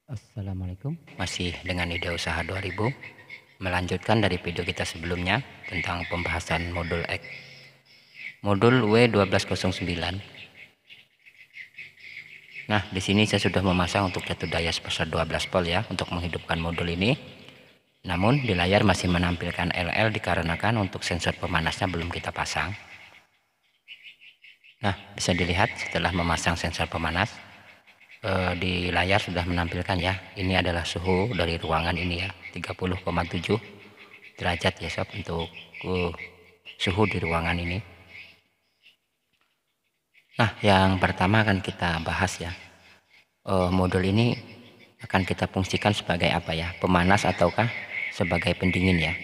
Assalamualaikum, masih dengan Ida Usaha 2000, melanjutkan dari video kita sebelumnya tentang pembahasan modul X. Modul W1209. Nah, di sini saya sudah memasang untuk jatuh daya sebesar 12 volt ya untuk menghidupkan modul ini. Namun di layar masih menampilkan LL dikarenakan untuk sensor pemanasnya belum kita pasang. Nah, bisa dilihat setelah memasang sensor pemanas di layar sudah menampilkan ya, ini adalah suhu dari ruangan ini ya, 30,7 derajat ya sob untuk suhu di ruangan ini. Nah, yang pertama akan kita bahas ya, modul ini akan kita fungsikan sebagai apa ya, pemanas ataukah sebagai pendingin ya.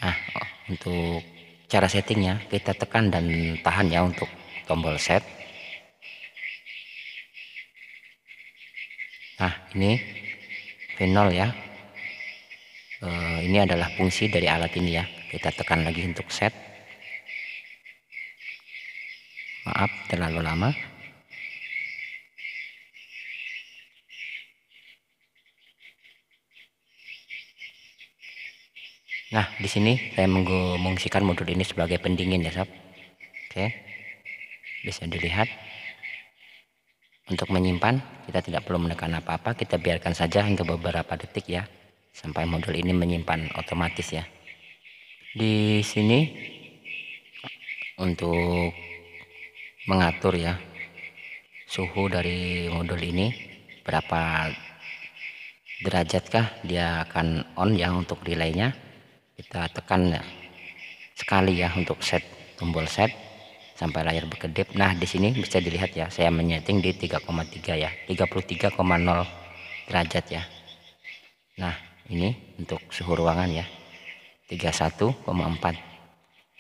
Nah, untuk cara settingnya kita tekan dan tahan ya untuk tombol set. Nah, ini V0 ya. Ini adalah fungsi dari alat ini ya. Kita tekan lagi untuk set. Maaf terlalu lama. Nah, di sini saya mengungsikan modul ini sebagai pendingin ya sob. Oke, bisa dilihat. Untuk menyimpan kita tidak perlu menekan apa-apa, kita biarkan saja hingga beberapa detik ya, sampai modul ini menyimpan otomatis ya. Di sini untuk mengatur ya suhu dari modul ini, berapa derajatkah dia akan on ya. Untuk relaynya kita tekan ya, sekali ya untuk set tombol set sampai layar berkedip. Nah, di sini bisa dilihat ya, saya menyeting di 3,3 ya, 33,0 derajat ya. Nah, ini untuk suhu ruangan ya, 31,4.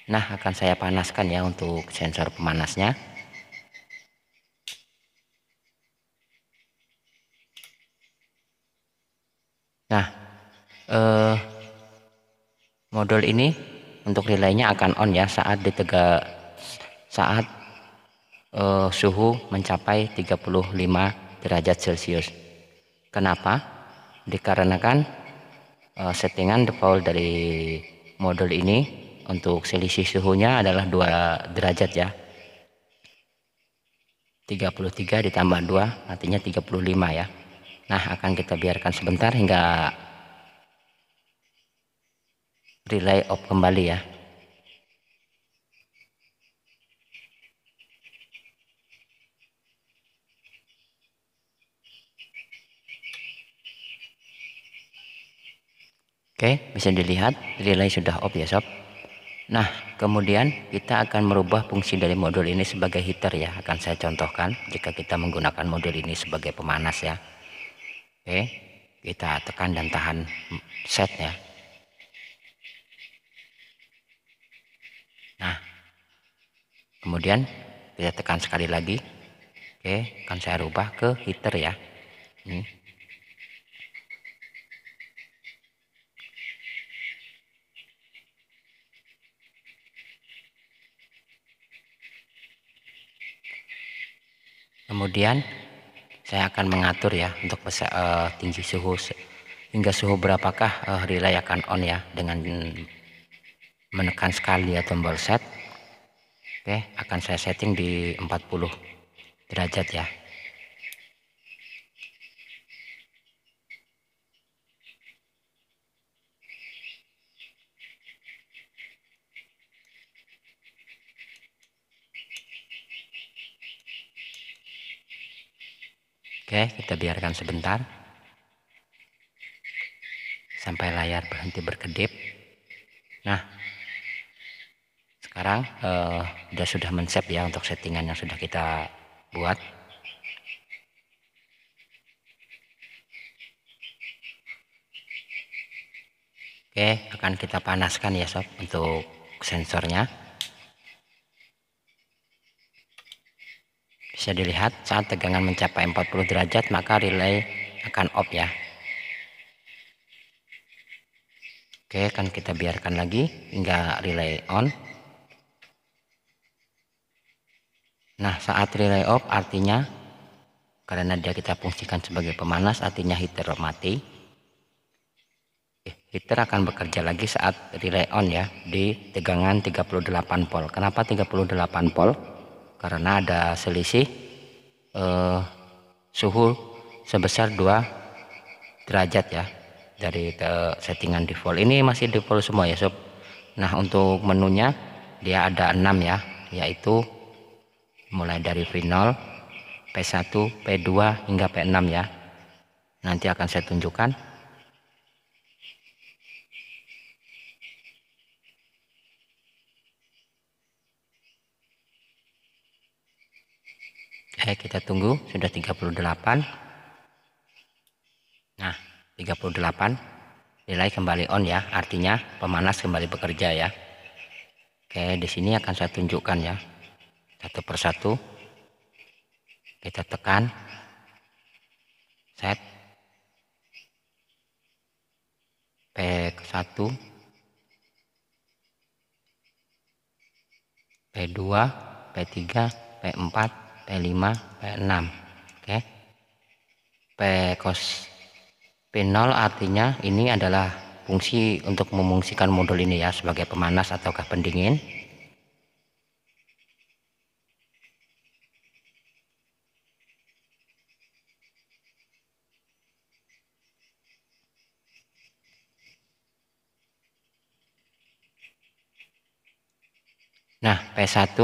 Nah, akan saya panaskan ya untuk sensor pemanasnya. Nah, modul ini untuk relaynya akan on ya saat suhu mencapai 35 derajat Celcius. Kenapa? Dikarenakan settingan default dari modul ini untuk selisih suhunya adalah 2 derajat ya. 33 ditambah 2 artinya 35 ya. Nah, akan kita biarkan sebentar hingga relay off kembali ya. Oke, bisa dilihat relay sudah off ya sob. Nah, kemudian kita akan merubah fungsi dari modul ini sebagai heater ya. Akan saya contohkan jika kita menggunakan modul ini sebagai pemanas ya. Oke, kita tekan dan tahan set ya. Nah, kemudian kita tekan sekali lagi. Oke, akan saya rubah ke heater ya. Ini. Kemudian saya akan mengatur ya untuk tinggi suhu hingga suhu berapakah relay akan on ya, dengan menekan sekali ya tombol set. Oke, akan saya setting di 40 derajat ya. Oke, kita biarkan sebentar sampai layar berhenti berkedip. Nah, sekarang sudah men-save ya untuk settingan yang sudah kita buat. Oke, akan kita panaskan ya sob untuk sensornya. Bisa dilihat saat tegangan mencapai 40 derajat maka relay akan off ya. Oke, akan kita biarkan lagi hingga relay on. Nah, saat relay off artinya karena dia kita fungsikan sebagai pemanas, artinya heater mati. Heater akan bekerja lagi saat relay on ya, di tegangan 38 volt. Kenapa 38 volt? Karena ada selisih suhu sebesar 2 derajat ya dari settingan default. Ini masih default semua ya sob. Nah, untuk menunya dia ada 6 ya, yaitu mulai dari V0, P1, P2 hingga P6 ya. Nanti akan saya tunjukkan. Oke, kita tunggu, sudah 38. Nah, 38 nilai kembali on ya, artinya pemanas kembali bekerja ya. Oke, di sini akan saya tunjukkan ya, satu persatu. Kita tekan set P1, P2, P3, P4, P5, P6. Oke. P0 artinya ini adalah fungsi untuk memungsikan modul ini ya sebagai pemanas ataukah pendingin. Nah, P1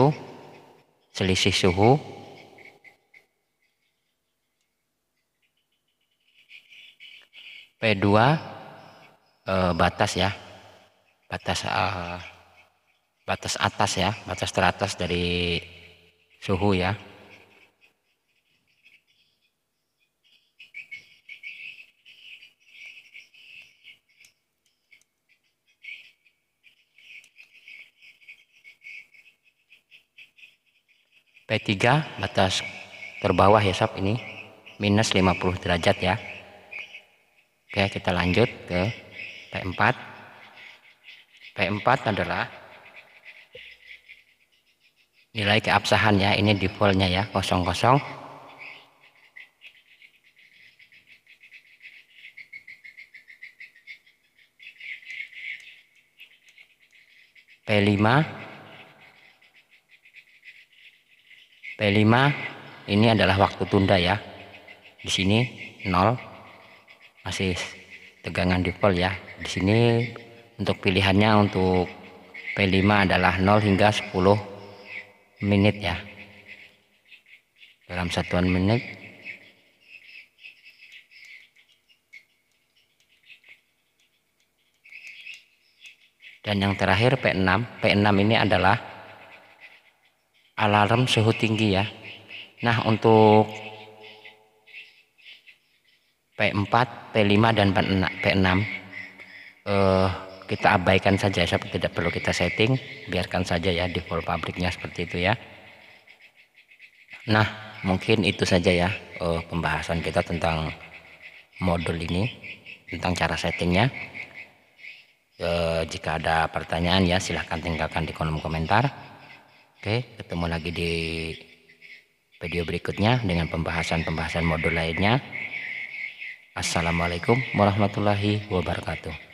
selisih suhu, P2 batas ya, batas atas ya, batas teratas dari suhu ya. P3 batas terbawah ya sob, ini minus 50 derajat ya. Oke, kita lanjut ke P4. P4 adalah nilai keabsahan ya, ini defaultnya ya 00. P5 ini adalah waktu tunda ya. Di sini 0, masih tegangan default ya. Di sini untuk pilihannya untuk P5 adalah 0 hingga 10 menit ya. Dalam satuan menit. Dan yang terakhir P6. P6 ini adalah alarm suhu tinggi ya. Nah, untuk P4, P5 dan P6 kita abaikan saja, tidak perlu kita setting, biarkan saja ya default pabriknya seperti itu ya. Nah, mungkin itu saja ya pembahasan kita tentang modul ini, tentang cara settingnya. Jika ada pertanyaan ya silahkan tinggalkan di kolom komentar. Oke, ketemu lagi di video berikutnya dengan pembahasan modul lainnya. Assalamualaikum warahmatullahi wabarakatuh.